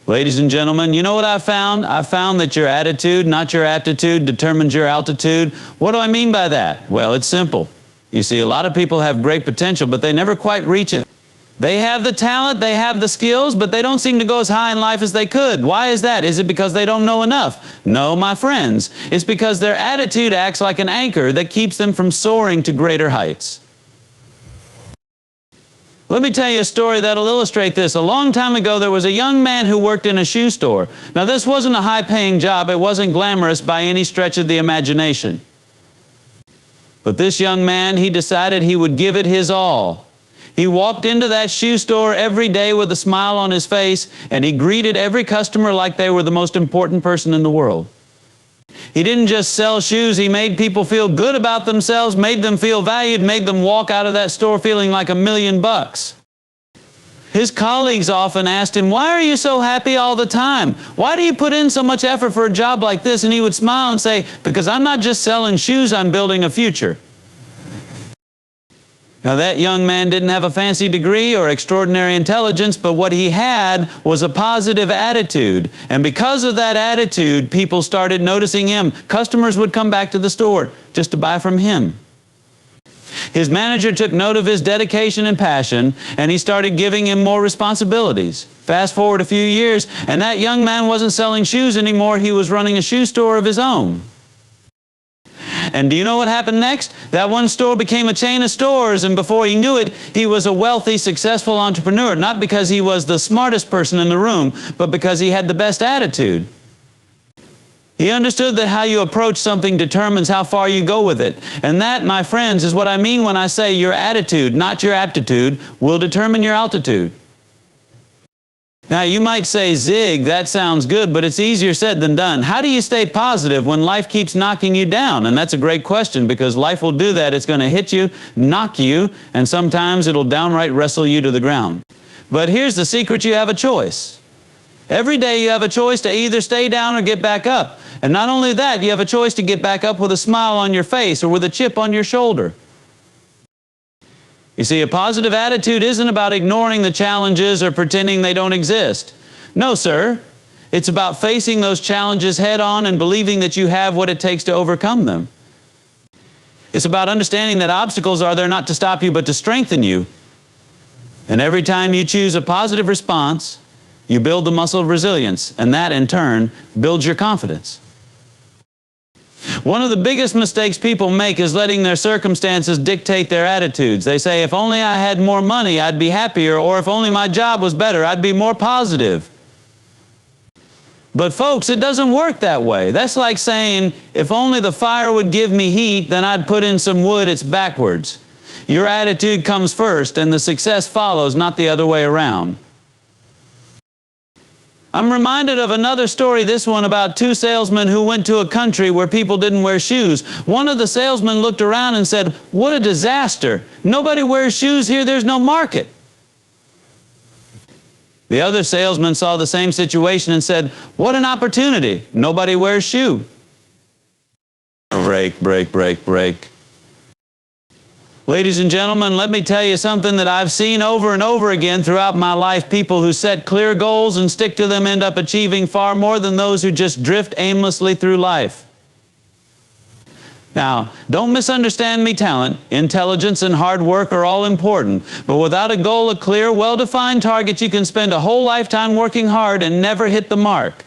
Ladies and gentlemen, you know what I found? I found that your attitude, not your aptitude, determines your altitude. What do I mean by that? Well, it's simple. You see, a lot of people have great potential, but they never quite reach it. They have the talent, they have the skills, but they don't seem to go as high in life as they could. Why is that? Is it because they don't know enough? No, my friends. It's because their attitude acts like an anchor that keeps them from soaring to greater heights. Let me tell you a story that'll illustrate this. A long time ago, there was a young man who worked in a shoe store. Now, this wasn't a high-paying job. It wasn't glamorous by any stretch of the imagination. But this young man, he decided he would give it his all. He walked into that shoe store every day with a smile on his face, and he greeted every customer like they were the most important person in the world. He didn't just sell shoes, he made people feel good about themselves, made them feel valued, made them walk out of that store feeling like $1,000,000. His colleagues often asked him, "Why are you so happy all the time? Why do you put in so much effort for a job like this?" And he would smile and say, "Because I'm not just selling shoes, I'm building a future." Now, that young man didn't have a fancy degree or extraordinary intelligence, but what he had was a positive attitude. And because of that attitude, people started noticing him. Customers would come back to the store just to buy from him. His manager took note of his dedication and passion, and he started giving him more responsibilities. Fast forward a few years, and that young man wasn't selling shoes anymore. He was running a shoe store of his own. And do you know what happened next? That one store became a chain of stores, and before he knew it, he was a wealthy, successful entrepreneur, not because he was the smartest person in the room, but because he had the best attitude. He understood that how you approach something determines how far you go with it. And that, my friends, is what I mean when I say your attitude, not your aptitude, will determine your altitude. Now, you might say, "Zig, that sounds good, but it's easier said than done." How do you stay positive when life keeps knocking you down? And that's a great question, because life will do that. It's going to hit you, knock you, and sometimes it'll downright wrestle you to the ground. But here's the secret: you have a choice. Every day you have a choice to either stay down or get back up. And not only that, you have a choice to get back up with a smile on your face or with a chip on your shoulder. You see, a positive attitude isn't about ignoring the challenges or pretending they don't exist. No, sir. It's about facing those challenges head on and believing that you have what it takes to overcome them. It's about understanding that obstacles are there not to stop you, but to strengthen you. And every time you choose a positive response, you build the muscle of resilience, and that, in turn, builds your confidence. One of the biggest mistakes people make is letting their circumstances dictate their attitudes. They say, "If only I had more money, I'd be happier," or "If only my job was better, I'd be more positive." But folks, it doesn't work that way. That's like saying, "If only the fire would give me heat, then I'd put in some wood." It's backwards. Your attitude comes first, and the success follows, not the other way around. I'm reminded of another story, this one about two salesmen who went to a country where people didn't wear shoes. One of the salesmen looked around and said, "What a disaster. Nobody wears shoes here. There's no market." The other salesman saw the same situation and said, "What an opportunity. Nobody wears shoes." Break, break, break, break. Ladies and gentlemen, let me tell you something that I've seen over and over again throughout my life. People who set clear goals and stick to them end up achieving far more than those who just drift aimlessly through life. Now, don't misunderstand me, talent, intelligence, and hard work are all important. But without a goal, a clear, well-defined target, you can spend a whole lifetime working hard and never hit the mark.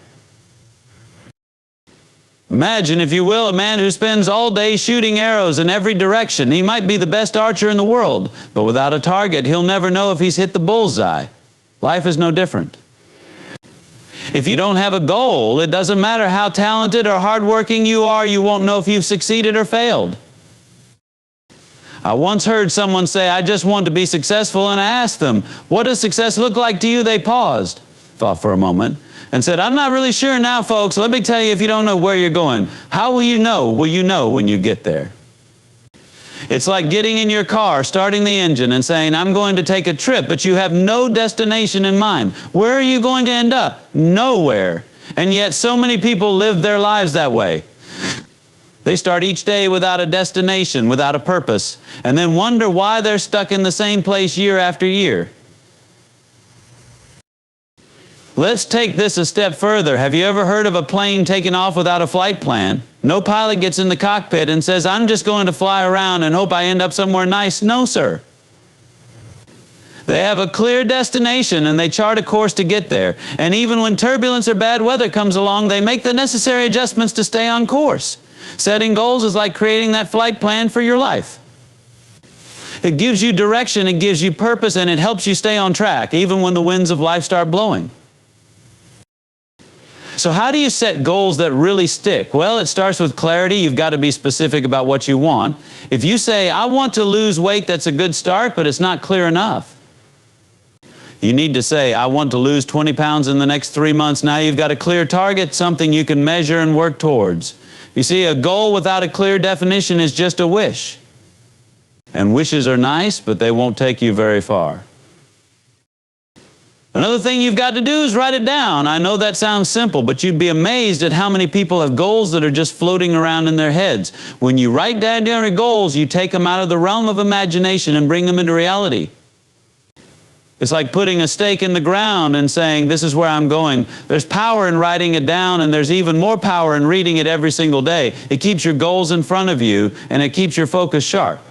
Imagine, if you will, a man who spends all day shooting arrows in every direction. He might be the best archer in the world, but without a target, he'll never know if he's hit the bullseye. Life is no different. If you don't have a goal, it doesn't matter how talented or hardworking you are, you won't know if you've succeeded or failed. I once heard someone say, "I just want to be successful," and I asked them, "What does success look like to you?" They paused, thought for a moment, and said, "I'm not really sure now, folks. Let me tell you, if you don't know where you're going, how will you know? Will you know when you get there?" It's like getting in your car, starting the engine, and saying, "I'm going to take a trip," but you have no destination in mind. Where are you going to end up? Nowhere. And yet so many people live their lives that way. They start each day without a destination, without a purpose, and then wonder why they're stuck in the same place year after year. Let's take this a step further. Have you ever heard of a plane taking off without a flight plan? No pilot gets in the cockpit and says, I'm just going to fly around and hope I end up somewhere nice. No, sir. They have a clear destination and they chart a course to get there. And even when turbulence or bad weather comes along, they make the necessary adjustments to stay on course. Setting goals is like creating that flight plan for your life. It gives you direction, it gives you purpose, and it helps you stay on track, even when the winds of life start blowing. So how do you set goals that really stick? Well, it starts with clarity. You've got to be specific about what you want. If you say, I want to lose weight, that's a good start, but it's not clear enough. You need to say, I want to lose 20 pounds in the next 3 months. Now you've got a clear target, something you can measure and work towards. You see, a goal without a clear definition is just a wish. And wishes are nice, but they won't take you very far. Another thing you've got to do is write it down. I know that sounds simple, but you'd be amazed at how many people have goals that are just floating around in their heads. When you write down your goals, you take them out of the realm of imagination and bring them into reality. It's like putting a stake in the ground and saying, this is where I'm going. There's power in writing it down, and there's even more power in reading it every single day. It keeps your goals in front of you, and it keeps your focus sharp.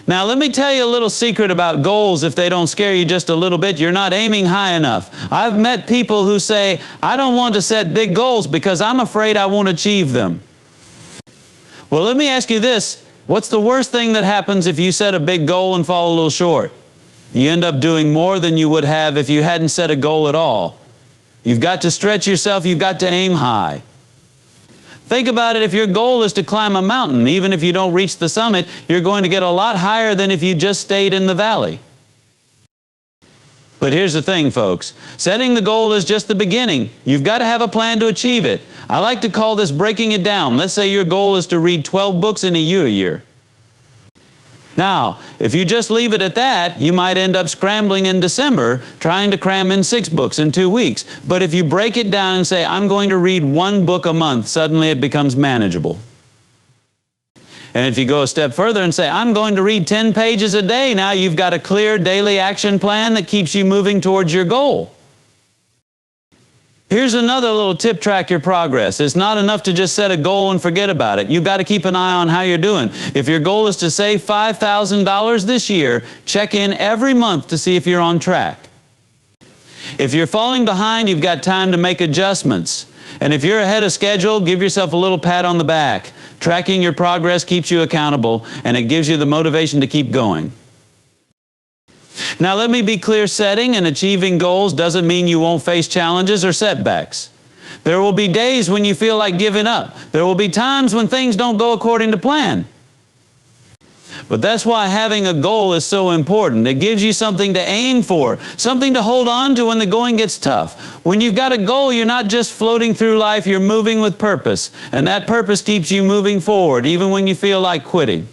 Now, let me tell you a little secret about goals. If they don't scare you just a little bit, you're not aiming high enough. I've met people who say, I don't want to set big goals because I'm afraid I won't achieve them. Well, let me ask you this. What's the worst thing that happens if you set a big goal and fall a little short? You end up doing more than you would have if you hadn't set a goal at all. You've got to stretch yourself. You've got to aim high. Think about it. If your goal is to climb a mountain, even if you don't reach the summit, you're going to get a lot higher than if you just stayed in the valley. But here's the thing, folks. Setting the goal is just the beginning. You've got to have a plan to achieve it. I like to call this breaking it down. Let's say your goal is to read 12 books in a year. Now, if you just leave it at that, you might end up scrambling in December trying to cram in 6 books in 2 weeks. But if you break it down and say, I'm going to read 1 book a month, suddenly it becomes manageable. And if you go a step further and say, I'm going to read 10 pages a day, now you've got a clear daily action plan that keeps you moving towards your goal. Here's another little tip: track your progress. It's not enough to just set a goal and forget about it. You've got to keep an eye on how you're doing. If your goal is to save $5,000 this year, check in every month to see if you're on track. If you're falling behind, you've got time to make adjustments. And if you're ahead of schedule, give yourself a little pat on the back. Tracking your progress keeps you accountable, and it gives you the motivation to keep going. Now, let me be clear, setting and achieving goals doesn't mean you won't face challenges or setbacks. There will be days when you feel like giving up. There will be times when things don't go according to plan. But that's why having a goal is so important. It gives you something to aim for, something to hold on to when the going gets tough. When you've got a goal, you're not just floating through life, you're moving with purpose. And that purpose keeps you moving forward, even when you feel like quitting.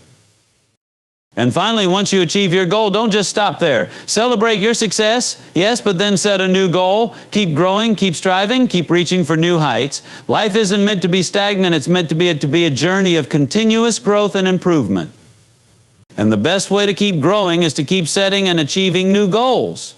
And finally, once you achieve your goal, don't just stop there. Celebrate your success, yes, but then set a new goal. Keep growing, keep striving, keep reaching for new heights. Life isn't meant to be stagnant. It's meant to be a journey of continuous growth and improvement. And the best way to keep growing is to keep setting and achieving new goals.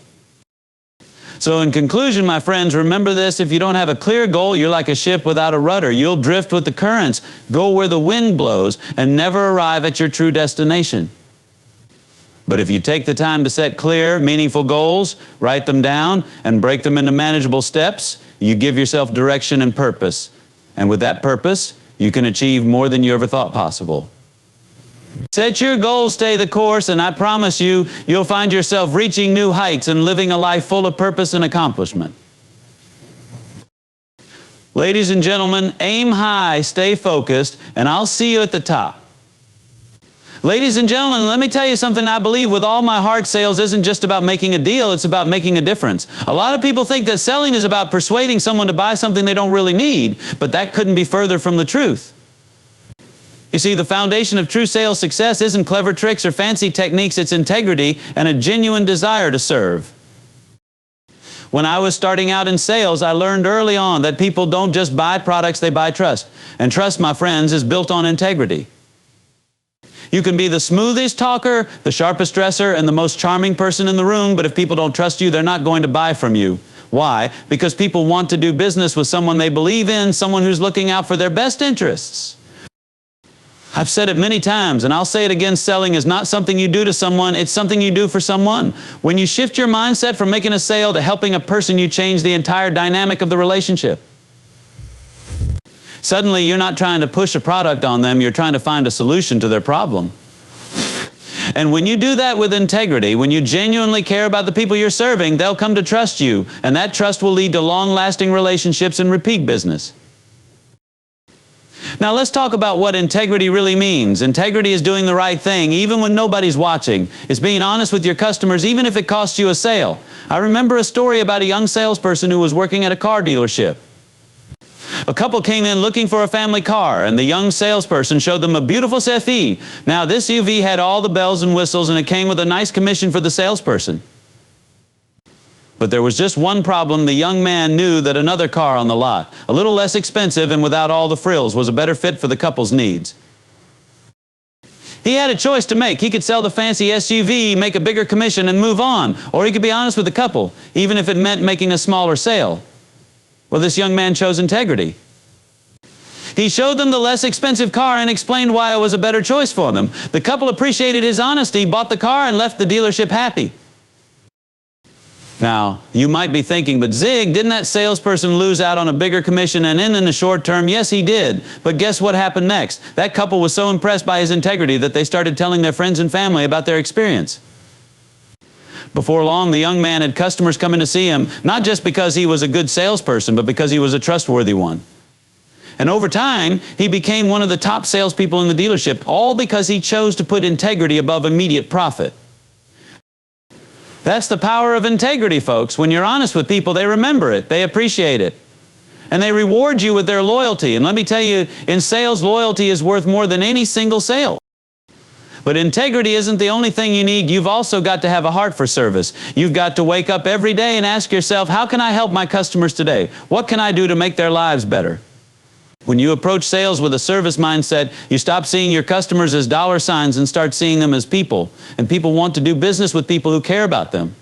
So in conclusion, my friends, remember this: if you don't have a clear goal, you're like a ship without a rudder. You'll drift with the currents, go where the wind blows, and never arrive at your true destination. But if you take the time to set clear, meaningful goals, write them down, and break them into manageable steps, you give yourself direction and purpose. And with that purpose, you can achieve more than you ever thought possible. Set your goals, stay the course, and I promise you, you'll find yourself reaching new heights and living a life full of purpose and accomplishment. Ladies and gentlemen, aim high, stay focused, and I'll see you at the top. Ladies and gentlemen, let me tell you something I believe with all my heart. Sales isn't just about making a deal, it's about making a difference. A lot of people think that selling is about persuading someone to buy something they don't really need, but that couldn't be further from the truth. You see, the foundation of true sales success isn't clever tricks or fancy techniques, it's integrity and a genuine desire to serve. When I was starting out in sales, I learned early on that people don't just buy products, they buy trust. And trust, my friends, is built on integrity. You can be the smoothest talker, the sharpest dresser, and the most charming person in the room, but if people don't trust you, they're not going to buy from you. Why? Because people want to do business with someone they believe in, someone who's looking out for their best interests. I've said it many times, and I'll say it again, selling is not something you do to someone, it's something you do for someone. When you shift your mindset from making a sale to helping a person, you change the entire dynamic of the relationship. Suddenly, you're not trying to push a product on them, you're trying to find a solution to their problem. And when you do that with integrity, when you genuinely care about the people you're serving, they'll come to trust you, and that trust will lead to long-lasting relationships and repeat business. Now let's talk about what integrity really means. Integrity is doing the right thing even when nobody's watching. It's being honest with your customers even if it costs you a sale. I remember a story about a young salesperson who was working at a car dealership. A couple came in looking for a family car, and the young salesperson showed them a beautiful SUV. Now this SUV had all the bells and whistles, and it came with a nice commission for the salesperson. But there was just one problem. The young man knew that another car on the lot, a little less expensive and without all the frills, was a better fit for the couple's needs. He had a choice to make. He could sell the fancy SUV, make a bigger commission, and move on. Or he could be honest with the couple, even if it meant making a smaller sale. Well, this young man chose integrity. He showed them the less expensive car and explained why it was a better choice for them. The couple appreciated his honesty, bought the car, and left the dealership happy. Now, you might be thinking, but Zig, didn't that salesperson lose out on a bigger commission and in the short term? Yes, he did. But guess what happened next? That couple was so impressed by his integrity that they started telling their friends and family about their experience. Before long, the young man had customers coming to see him, not just because he was a good salesperson, but because he was a trustworthy one. And over time, he became one of the top salespeople in the dealership, all because he chose to put integrity above immediate profit. That's the power of integrity, folks. When you're honest with people, they remember it, they appreciate it, and they reward you with their loyalty. And let me tell you, in sales, loyalty is worth more than any single sale. But integrity isn't the only thing you need. You've also got to have a heart for service. You've got to wake up every day and ask yourself, how can I help my customers today? What can I do to make their lives better? When you approach sales with a service mindset, you stop seeing your customers as dollar signs and start seeing them as people. And people want to do business with people who care about them.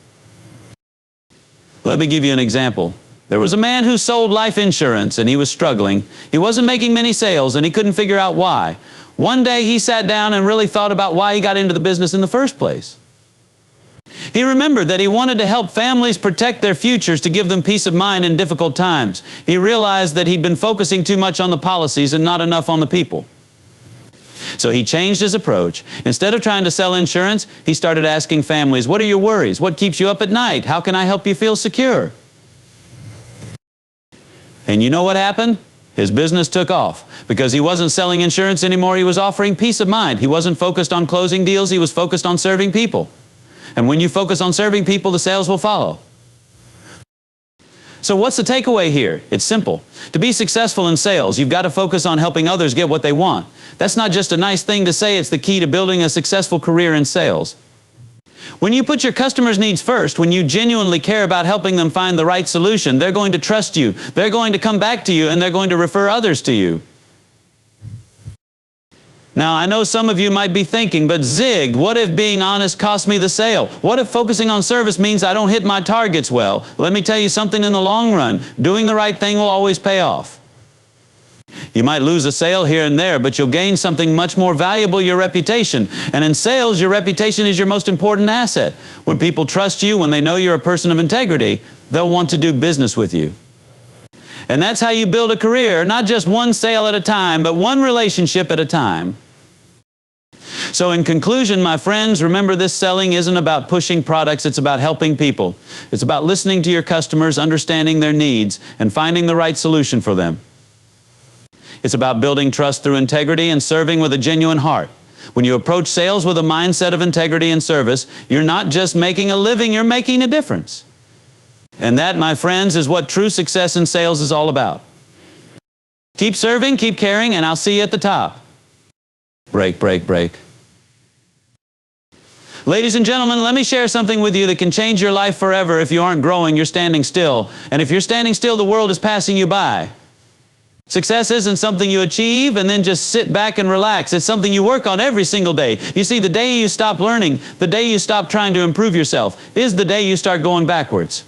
Let me give you an example. There was a man who sold life insurance, and he was struggling. He wasn't making many sales, and he couldn't figure out why. One day he sat down and really thought about why he got into the business in the first place. He remembered that he wanted to help families protect their futures to give them peace of mind in difficult times. He realized that he'd been focusing too much on the policies and not enough on the people. So he changed his approach. Instead of trying to sell insurance, he started asking families, what are your worries? What keeps you up at night? How can I help you feel secure? And you know what happened? His business took off. Because he wasn't selling insurance anymore, he was offering peace of mind. He wasn't focused on closing deals, he was focused on serving people. And when you focus on serving people, the sales will follow. So what's the takeaway here? It's simple. To be successful in sales, you've got to focus on helping others get what they want. That's not just a nice thing to say, it's the key to building a successful career in sales. When you put your customers' needs first, when you genuinely care about helping them find the right solution, they're going to trust you, they're going to come back to you, and they're going to refer others to you. Now, I know some of you might be thinking, but Zig, what if being honest costs me the sale? What if focusing on service means I don't hit my targets well? Let me tell you something, in the long run, doing the right thing will always pay off. You might lose a sale here and there, but you'll gain something much more valuable, your reputation. And in sales, your reputation is your most important asset. When people trust you, when they know you're a person of integrity, they'll want to do business with you. And that's how you build a career, not just one sale at a time, but one relationship at a time. So in conclusion, my friends, remember, this selling isn't about pushing products, it's about helping people. It's about listening to your customers, understanding their needs, and finding the right solution for them. It's about building trust through integrity and serving with a genuine heart. When you approach sales with a mindset of integrity and service, you're not just making a living, you're making a difference. And that, my friends, is what true success in sales is all about. Keep serving, keep caring, and I'll see you at the top. Break, break, break. Ladies and gentlemen, let me share something with you that can change your life forever. If you aren't growing, you're standing still. And if you're standing still, the world is passing you by. Success isn't something you achieve and then just sit back and relax. It's something you work on every single day. You see, the day you stop learning, the day you stop trying to improve yourself, is the day you start going backwards.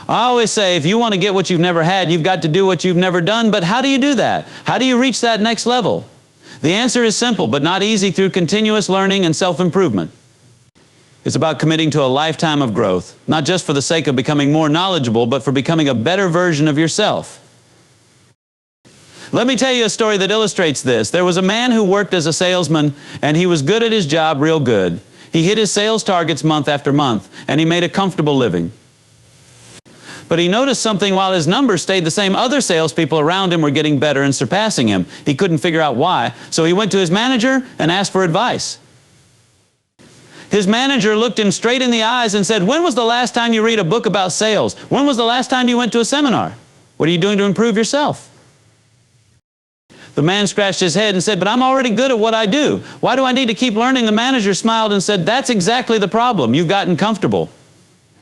I always say, if you want to get what you've never had, you've got to do what you've never done. But how do you do that? How do you reach that next level? The answer is simple, but not easy, through continuous learning and self-improvement. It's about committing to a lifetime of growth, not just for the sake of becoming more knowledgeable, but for becoming a better version of yourself. Let me tell you a story that illustrates this. There was a man who worked as a salesman, and he was good at his job, real good. He hit his sales targets month after month, and he made a comfortable living. But he noticed something: while his numbers stayed the same, other salespeople around him were getting better and surpassing him. He couldn't figure out why, so he went to his manager and asked for advice. His manager looked him straight in the eyes and said, "When was the last time you read a book about sales? When was the last time you went to a seminar? What are you doing to improve yourself?" The man scratched his head and said, "But I'm already good at what I do. Why do I need to keep learning?" The manager smiled and said, "That's exactly the problem. You've gotten comfortable.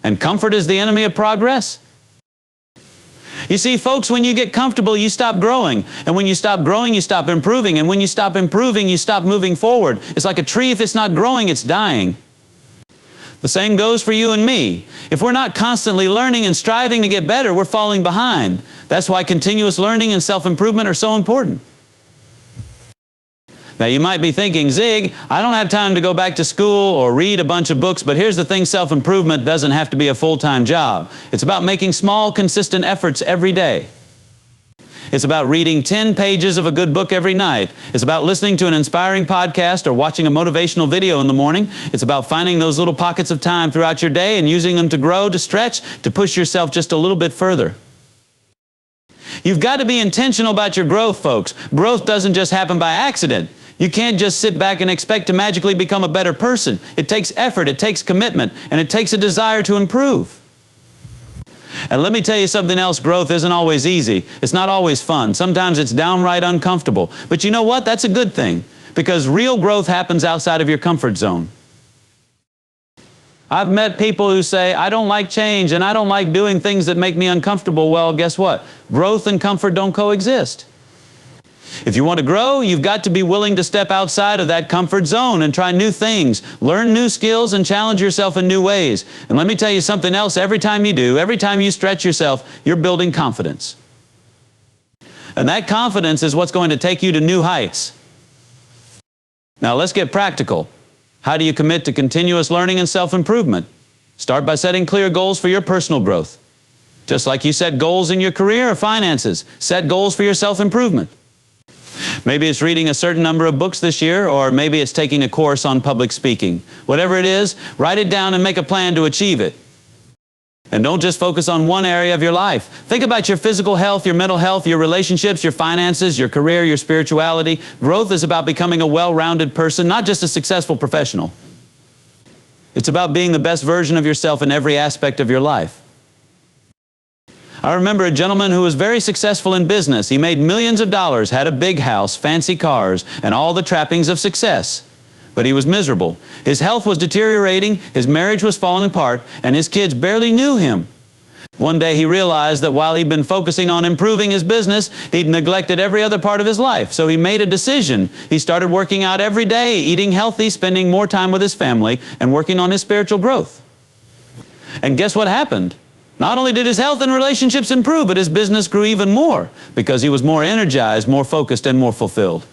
And comfort is the enemy of progress." You see, folks, when you get comfortable, you stop growing. And when you stop growing, you stop improving. And when you stop improving, you stop moving forward. It's like a tree. If it's not growing, it's dying. The same goes for you and me. If we're not constantly learning and striving to get better, we're falling behind. That's why continuous learning and self-improvement are so important. Now, you might be thinking, "Zig, I don't have time to go back to school or read a bunch of books." But here's the thing: self-improvement doesn't have to be a full-time job. It's about making small, consistent efforts every day. It's about reading 10 pages of a good book every night. It's about listening to an inspiring podcast or watching a motivational video in the morning. It's about finding those little pockets of time throughout your day and using them to grow, to stretch, to push yourself just a little bit further. You've got to be intentional about your growth, folks. Growth doesn't just happen by accident. You can't just sit back and expect to magically become a better person. It takes effort, it takes commitment, and it takes a desire to improve. And let me tell you something else: growth isn't always easy. It's not always fun. Sometimes it's downright uncomfortable. But you know what? That's a good thing, because real growth happens outside of your comfort zone. I've met people who say, "I don't like change and I don't like doing things that make me uncomfortable." Well, guess what? Growth and comfort don't coexist. If you want to grow, you've got to be willing to step outside of that comfort zone and try new things, learn new skills, and challenge yourself in new ways. And let me tell you something else: every time you do, every time you stretch yourself, you're building confidence. And that confidence is what's going to take you to new heights. Now, let's get practical. How do you commit to continuous learning and self-improvement? Start by setting clear goals for your personal growth. Just like you set goals in your career or finances, set goals for your self-improvement. Maybe it's reading a certain number of books this year, or maybe it's taking a course on public speaking. Whatever it is, write it down and make a plan to achieve it. And don't just focus on one area of your life. Think about your physical health, your mental health, your relationships, your finances, your career, your spirituality. Growth is about becoming a well-rounded person, not just a successful professional. It's about being the best version of yourself in every aspect of your life. I remember a gentleman who was very successful in business. He made millions of dollars, had a big house, fancy cars, and all the trappings of success. But he was miserable. His health was deteriorating, his marriage was falling apart, and his kids barely knew him. One day he realized that while he'd been focusing on improving his business, he'd neglected every other part of his life. So he made a decision. He started working out every day, eating healthy, spending more time with his family, and working on his spiritual growth. And guess what happened? Not only did his health and relationships improve, but his business grew even more, because he was more energized, more focused, and more fulfilled.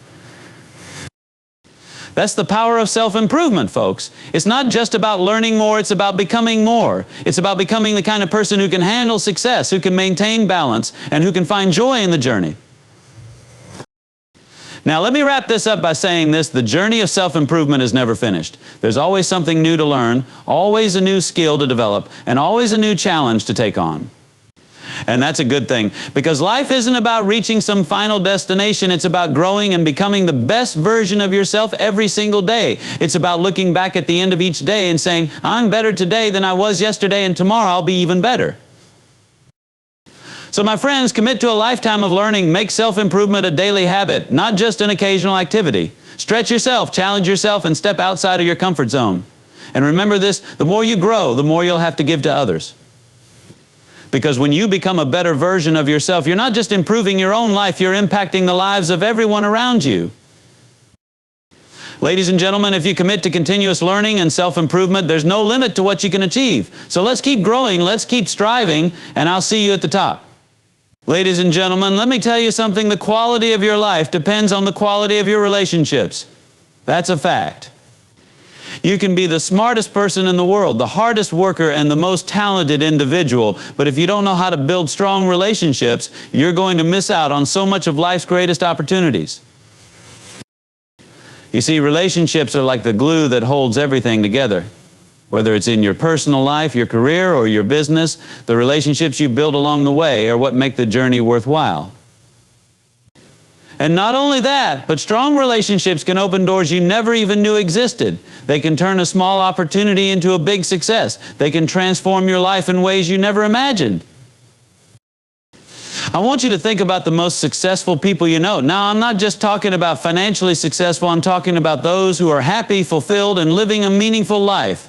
That's the power of self-improvement, folks. It's not just about learning more, it's about becoming more. It's about becoming the kind of person who can handle success, who can maintain balance, and who can find joy in the journey. Now, let me wrap this up by saying this: the journey of self-improvement is never finished. There's always something new to learn, always a new skill to develop, and always a new challenge to take on. And that's a good thing, because life isn't about reaching some final destination. It's about growing and becoming the best version of yourself every single day. It's about looking back at the end of each day and saying, "I'm better today than I was yesterday, and tomorrow I'll be even better." So my friends, commit to a lifetime of learning. Make self-improvement a daily habit, not just an occasional activity. Stretch yourself, challenge yourself, and step outside of your comfort zone. And remember this: the more you grow, the more you'll have to give to others. Because when you become a better version of yourself, you're not just improving your own life, you're impacting the lives of everyone around you. Ladies and gentlemen, if you commit to continuous learning and self-improvement, there's no limit to what you can achieve. So let's keep growing, let's keep striving, and I'll see you at the top. Ladies and gentlemen, let me tell you something. The quality of your life depends on the quality of your relationships. That's a fact. You can be the smartest person in the world, the hardest worker, and the most talented individual, but if you don't know how to build strong relationships, you're going to miss out on so much of life's greatest opportunities. You see, relationships are like the glue that holds everything together. Whether it's in your personal life, your career, or your business, the relationships you build along the way are what make the journey worthwhile. And not only that, but strong relationships can open doors you never even knew existed. They can turn a small opportunity into a big success. They can transform your life in ways you never imagined. I want you to think about the most successful people you know. Now, I'm not just talking about financially successful, I'm talking about those who are happy, fulfilled, and living a meaningful life.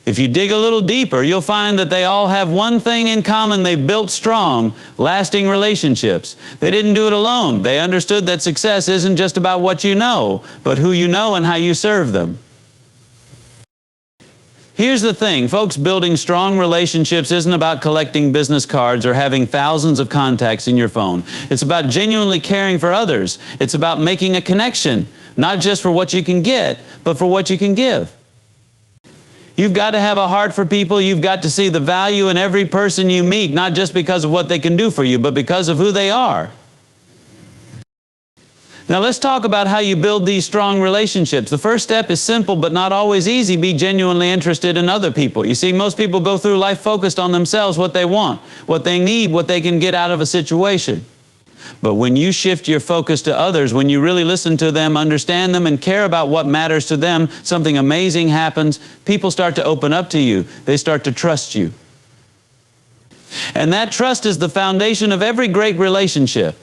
If you dig a little deeper, you'll find that they all have one thing in common. They built strong, lasting relationships. They didn't do it alone. They understood that success isn't just about what you know, but who you know and how you serve them. Here's the thing, folks, building strong relationships isn't about collecting business cards or having thousands of contacts in your phone. It's about genuinely caring for others. It's about making a connection, not just for what you can get, but for what you can give. You've got to have a heart for people. You've got to see the value in every person you meet, not just because of what they can do for you, but because of who they are. Now let's talk about how you build these strong relationships. The first step is simple but not always easy. Be genuinely interested in other people. You see, most people go through life focused on themselves, what they want, what they need, what they can get out of a situation. But when you shift your focus to others, when you really listen to them, understand them, and care about what matters to them, something amazing happens. People start to open up to you. They start to trust you. And that trust is the foundation of every great relationship.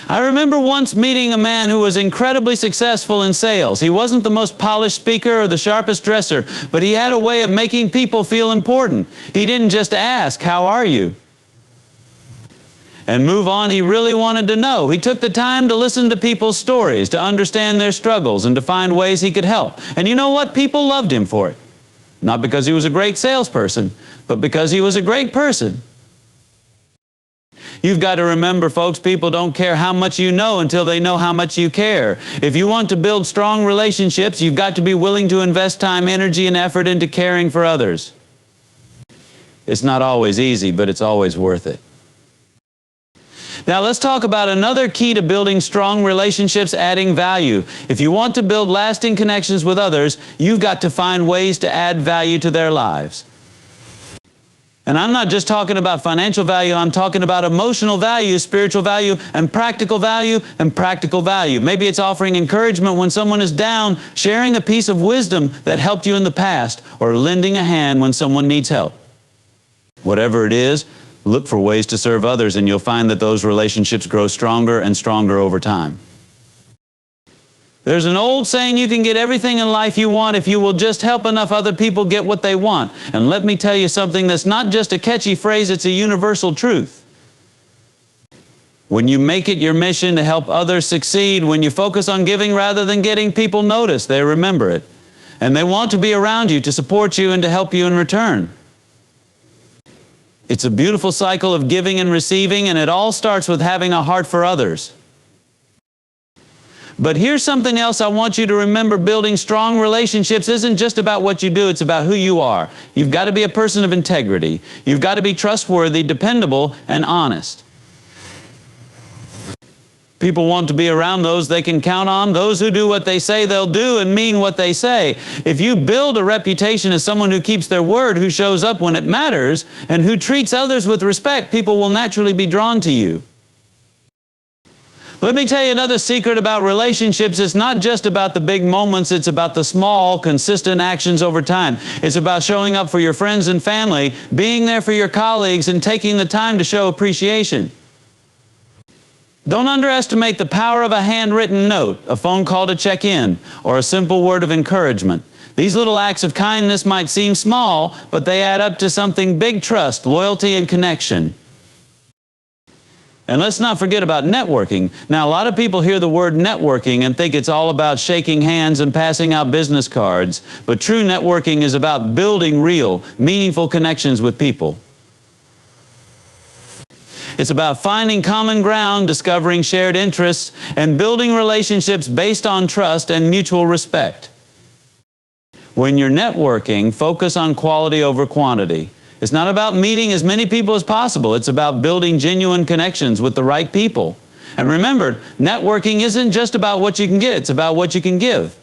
I remember once meeting a man who was incredibly successful in sales. He wasn't the most polished speaker or the sharpest dresser, but he had a way of making people feel important. He didn't just ask, "How are you?" and move on. He really wanted to know. He took the time to listen to people's stories, to understand their struggles, and to find ways he could help. And you know what? People loved him for it. Not because he was a great salesperson, but because he was a great person. You've got to remember, folks, people don't care how much you know until they know how much you care. If you want to build strong relationships, you've got to be willing to invest time, energy, and effort into caring for others. It's not always easy, but it's always worth it. Now let's talk about another key to building strong relationships: adding value. If you want to build lasting connections with others, you've got to find ways to add value to their lives. And I'm not just talking about financial value, I'm talking about emotional value, spiritual value, and practical value, and practical value. Maybe it's offering encouragement when someone is down, sharing a piece of wisdom that helped you in the past, or lending a hand when someone needs help. Whatever it is, look for ways to serve others, and you'll find that those relationships grow stronger and stronger over time. There's an old saying, you can get everything in life you want if you will just help enough other people get what they want. And let me tell you something that's not just a catchy phrase, it's a universal truth. When you make it your mission to help others succeed, when you focus on giving rather than getting, people notice, they remember it. And they want to be around you, to support you, and to help you in return. It's a beautiful cycle of giving and receiving, and it all starts with having a heart for others. But here's something else I want you to remember. Building strong relationships isn't just about what you do, it's about who you are. You've got to be a person of integrity. You've got to be trustworthy, dependable, and honest. People want to be around those they can count on, those who do what they say they'll do and mean what they say. If you build a reputation as someone who keeps their word, who shows up when it matters, and who treats others with respect, people will naturally be drawn to you. Let me tell you another secret about relationships. It's not just about the big moments, it's about the small, consistent actions over time. It's about showing up for your friends and family, being there for your colleagues, and taking the time to show appreciation. Don't underestimate the power of a handwritten note, a phone call to check in, or a simple word of encouragement. These little acts of kindness might seem small, but they add up to something big: trust, loyalty, and connection. And let's not forget about networking. Now, a lot of people hear the word networking and think it's all about shaking hands and passing out business cards. But true networking is about building real, meaningful connections with people. It's about finding common ground, discovering shared interests, and building relationships based on trust and mutual respect. When you're networking, focus on quality over quantity. It's not about meeting as many people as possible. It's about building genuine connections with the right people. And remember, networking isn't just about what you can get, it's about what you can give.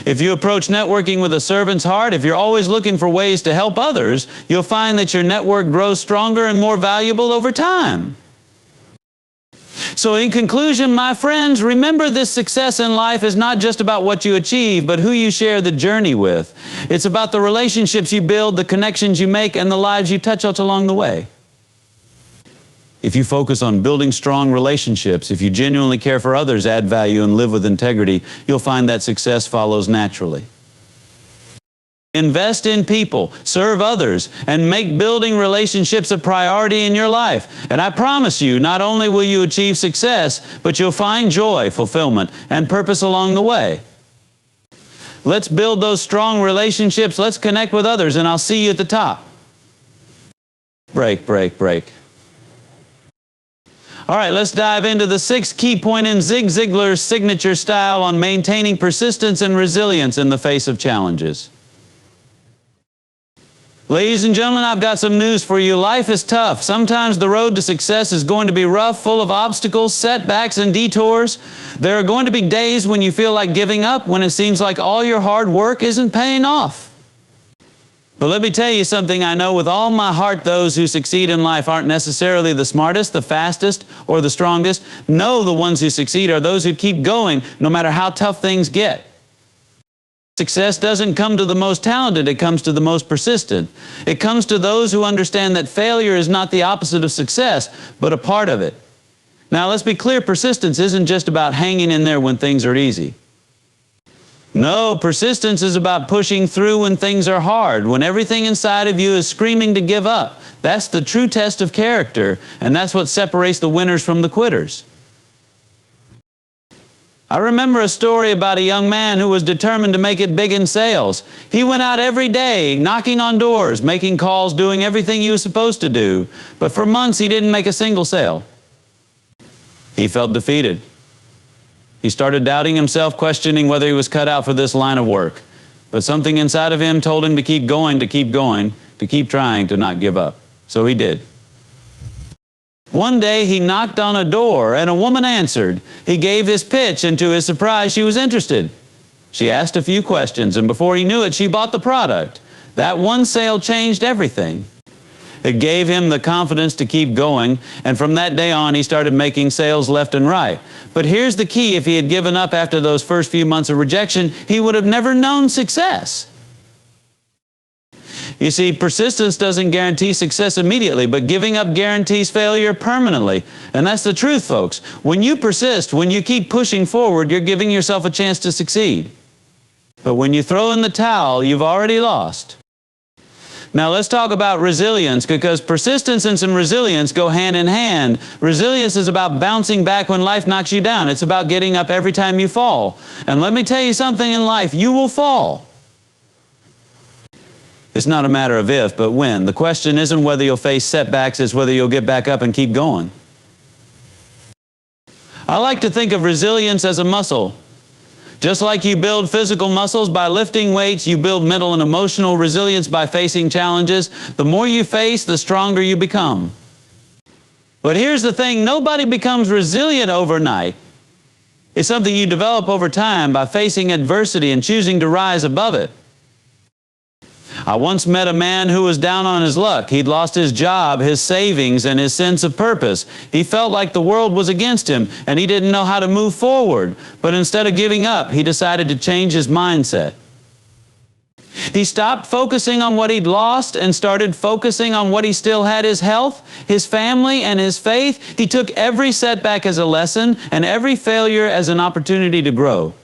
If you approach networking with a servant's heart, if you're always looking for ways to help others, you'll find that your network grows stronger and more valuable over time. So in conclusion, my friends, remember this success in life is not just about what you achieve, but who you share the journey with. It's about the relationships you build, the connections you make, and the lives you touch along the way. If you focus on building strong relationships, if you genuinely care for others, add value, and live with integrity, you'll find that success follows naturally. Invest in people, serve others, and make building relationships a priority in your life. And I promise you, not only will you achieve success, but you'll find joy, fulfillment, and purpose along the way. Let's build those strong relationships. Let's connect with others, and I'll see you at the top. Break, break, break. All right, let's dive into the sixth key point in Zig Ziglar's signature style on maintaining persistence and resilience in the face of challenges. Ladies and gentlemen, I've got some news for you. Life is tough. Sometimes the road to success is going to be rough, full of obstacles, setbacks, and detours. There are going to be days when you feel like giving up, when it seems like all your hard work isn't paying off. But let me tell you something I know with all my heart. Those who succeed in life aren't necessarily the smartest, the fastest, or the strongest. No, the ones who succeed are those who keep going no matter how tough things get. Success doesn't come to the most talented, it comes to the most persistent. It comes to those who understand that failure is not the opposite of success, but a part of it. Now let's be clear, persistence isn't just about hanging in there when things are easy. No, persistence is about pushing through when things are hard, when everything inside of you is screaming to give up. That's the true test of character, and that's what separates the winners from the quitters. I remember a story about a young man who was determined to make it big in sales. He went out every day, knocking on doors, making calls, doing everything he was supposed to do. But for months, he didn't make a single sale. He felt defeated. He started doubting himself, questioning whether he was cut out for this line of work. But something inside of him told him to keep going, to keep going, to keep trying, to not give up. So he did. One day he knocked on a door and a woman answered. He gave his pitch, and to his surprise she was interested. She asked a few questions, and before he knew it she bought the product. That one sale changed everything. It gave him the confidence to keep going, and from that day on he started making sales left and right. But here's the key: if he had given up after those first few months of rejection, he would have never known success. You see, persistence doesn't guarantee success immediately, but giving up guarantees failure permanently. And that's the truth, folks. When you persist, when you keep pushing forward, you're giving yourself a chance to succeed. But when you throw in the towel, you've already lost. Now let's talk about resilience, because persistence and some resilience go hand in hand. Resilience is about bouncing back when life knocks you down. It's about getting up every time you fall. And let me tell you something in life, you will fall. It's not a matter of if, but when. The question isn't whether you'll face setbacks, it's whether you'll get back up and keep going. I like to think of resilience as a muscle. Just like you build physical muscles by lifting weights, you build mental and emotional resilience by facing challenges. The more you face, the stronger you become. But here's the thing, nobody becomes resilient overnight. It's something you develop over time by facing adversity and choosing to rise above it. I once met a man who was down on his luck. He'd lost his job, his savings, and his sense of purpose. He felt like the world was against him, and he didn't know how to move forward. But instead of giving up, he decided to change his mindset. He stopped focusing on what he'd lost and started focusing on what he still had: his health, his family, and his faith. He took every setback as a lesson and every failure as an opportunity to grow.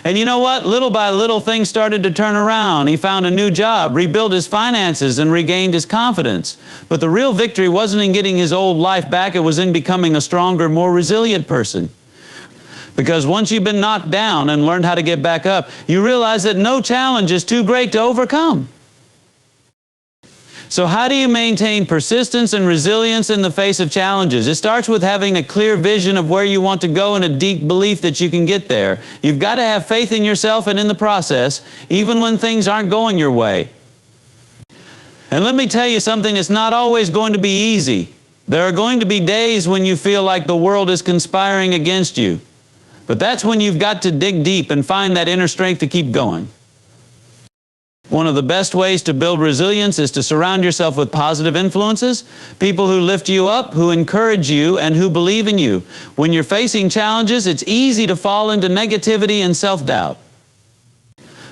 And you know what? Little by little, things started to turn around. He found a new job, rebuilt his finances, and regained his confidence. But the real victory wasn't in getting his old life back. It was in becoming a stronger, more resilient person. Because once you've been knocked down and learned how to get back up, you realize that no challenge is too great to overcome. So how do you maintain persistence and resilience in the face of challenges? It starts with having a clear vision of where you want to go and a deep belief that you can get there. You've got to have faith in yourself and in the process, even when things aren't going your way. And let me tell you something, it's not always going to be easy. There are going to be days when you feel like the world is conspiring against you. But that's when you've got to dig deep and find that inner strength to keep going. One of the best ways to build resilience is to surround yourself with positive influences, people who lift you up, who encourage you, and who believe in you. When you're facing challenges, it's easy to fall into negativity and self-doubt.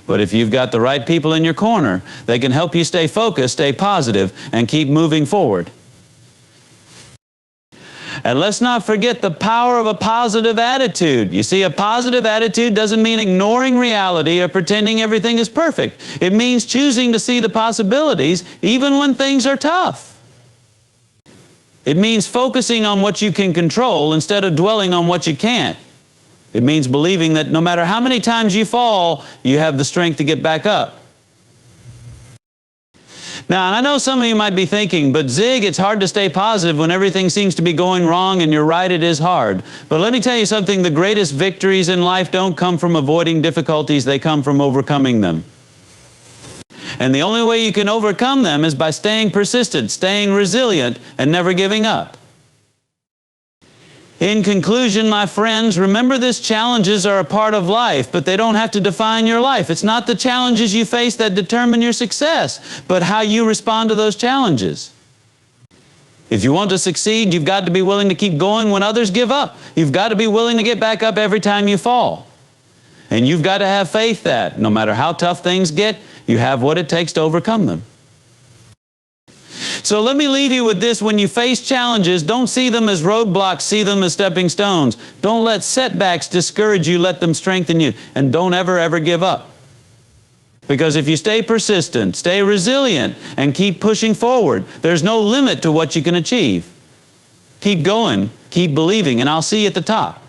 But if you've got the right people in your corner, they can help you stay focused, stay positive, and keep moving forward. And let's not forget the power of a positive attitude. You see, a positive attitude doesn't mean ignoring reality or pretending everything is perfect. It means choosing to see the possibilities even when things are tough. It means focusing on what you can control instead of dwelling on what you can't. It means believing that no matter how many times you fall, you have the strength to get back up. Now, and I know some of you might be thinking, but Zig, it's hard to stay positive when everything seems to be going wrong, and you're right, it is hard. But let me tell you something, the greatest victories in life don't come from avoiding difficulties, they come from overcoming them. And the only way you can overcome them is by staying persistent, staying resilient, and never giving up. In conclusion, my friends, remember this: challenges are a part of life, but they don't have to define your life. It's not the challenges you face that determine your success, but how you respond to those challenges. If you want to succeed, you've got to be willing to keep going when others give up. You've got to be willing to get back up every time you fall. And you've got to have faith that no matter how tough things get, you have what it takes to overcome them. So let me leave you with this: when you face challenges, don't see them as roadblocks, see them as stepping stones. Don't let setbacks discourage you, let them strengthen you. And don't ever give up. Because if you stay persistent, stay resilient, and keep pushing forward, there's no limit to what you can achieve. Keep going, keep believing, and I'll see you at the top.